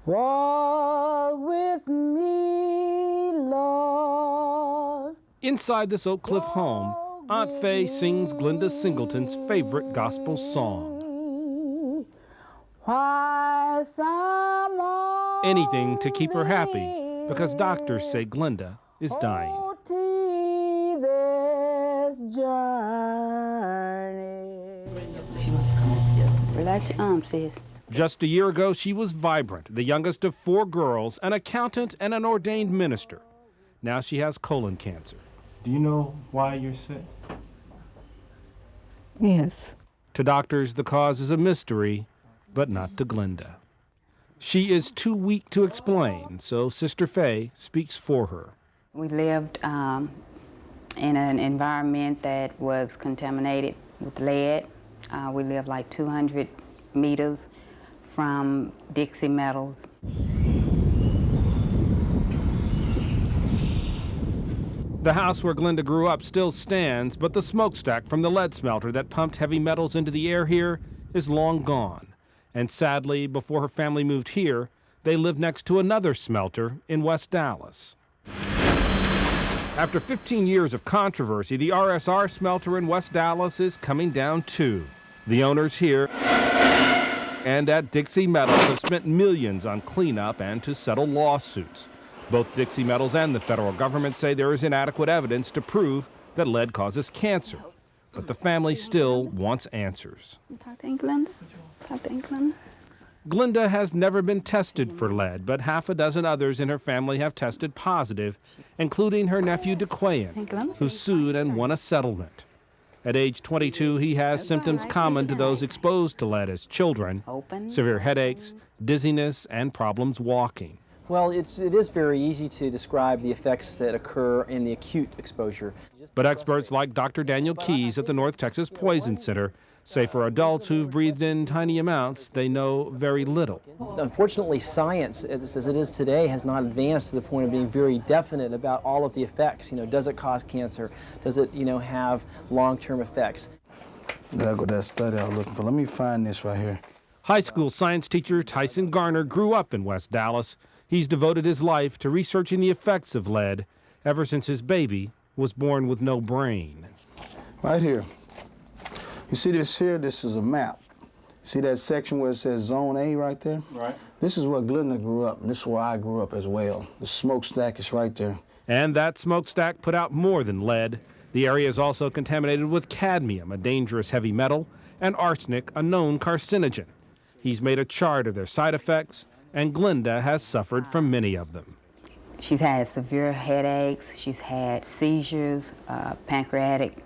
Walk with me, Lord. Inside this Oak Cliff home, Aunt Faye sings Glenda Singleton's favorite gospel song. Anything to keep her happy, because doctors say Glenda is dying. She wants to come up here. Relax your arm, sis. Just a year ago, she was vibrant, the youngest of 4 girls, an accountant and an ordained minister. Now she has colon cancer. Do you know why you're sick? Yes. To doctors, the cause is a mystery, but not to Glenda. She is too weak to explain, so Sister Faye speaks for her. We lived in an environment that was contaminated with lead. We lived like 200 meters from Dixie Metals. The house where Glenda grew up still stands, but the smokestack from the lead smelter that pumped heavy metals into the air here is long gone. And sadly, before her family moved here, they lived next to another smelter in West Dallas. After 15 years of controversy, the RSR smelter in West Dallas is coming down too. The owners here and at Dixie Metals have spent millions on cleanup and to settle lawsuits. Both Dixie Metals and the federal government say there is inadequate evidence to prove that lead causes cancer. But the family still wants answers. Talk to Aunt Glenda. Talk to Aunt Glenda. Glenda has never been tested for lead, but half a dozen others in her family have tested positive, including her nephew DeQuayan, who sued and won a settlement. At age 22, he has symptoms common to those exposed to lead as children: severe headaches, dizziness, and problems walking. Well, it is very easy to describe the effects that occur in the acute exposure. But experts like Dr. Daniel Keyes at the North Texas Poison Center say for adults who've breathed in tiny amounts, they know very little. Unfortunately, science, as it is today, has not advanced to the point of being very definite about all of the effects. Does it cause cancer? Does it, have long-term effects? Gotta go to that study I was looking for. Let me find this right here. High school science teacher Tyson Garner grew up in West Dallas. He's devoted his life to researching the effects of lead ever since his baby was born with no brain. Right here. You see this here? This is a map. See that section where it says Zone A right there? Right. This is where Glenda grew up, and this is where I grew up as well. The smokestack is right there. And that smokestack put out more than lead. The area is also contaminated with cadmium, a dangerous heavy metal, and arsenic, a known carcinogen. He's made a chart of their side effects, and Glenda has suffered from many of them. She's had severe headaches. She's had seizures, pancreatic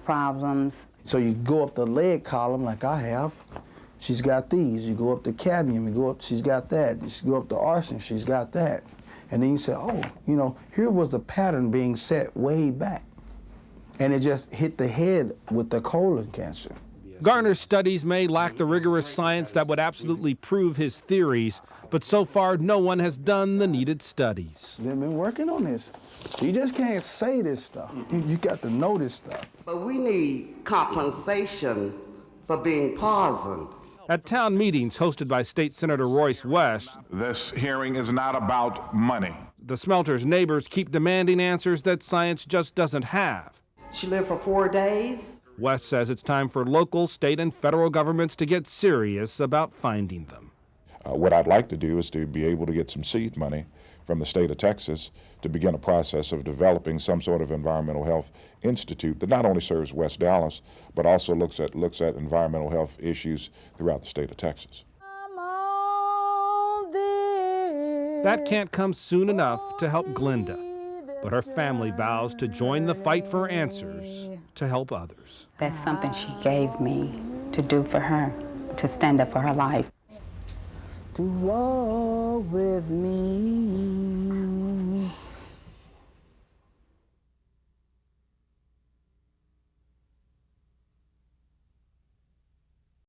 problems. So you go up the lead column like I have, she's got these. You go up the cadmium, you go up, she's got that. You go up the arsenic, she's got that. And then you say, oh, here was the pattern being set way back. And it just hit the head with the colon cancer. Garner's studies may lack the rigorous science that would absolutely prove his theories, but so far no one has done the needed studies. They've been working on this. You just can't say this stuff. You got to know this stuff. But we need compensation for being poisoned. At town meetings hosted by State Senator Royce West, this hearing is not about money. The smelter's neighbors keep demanding answers that science just doesn't have. She lived for 4 days. West says it's time for local, state, and federal governments to get serious about finding them. What I'd like to do is to be able to get some seed money from the state of Texas to begin a process of developing some sort of environmental health institute that not only serves West Dallas, but also looks at environmental health issues throughout the state of Texas. That can't come soon enough to help Glenda, but her family vows to join the fight for answers to help others. That's something she gave me to do for her, to stand up for her life. To walk with me.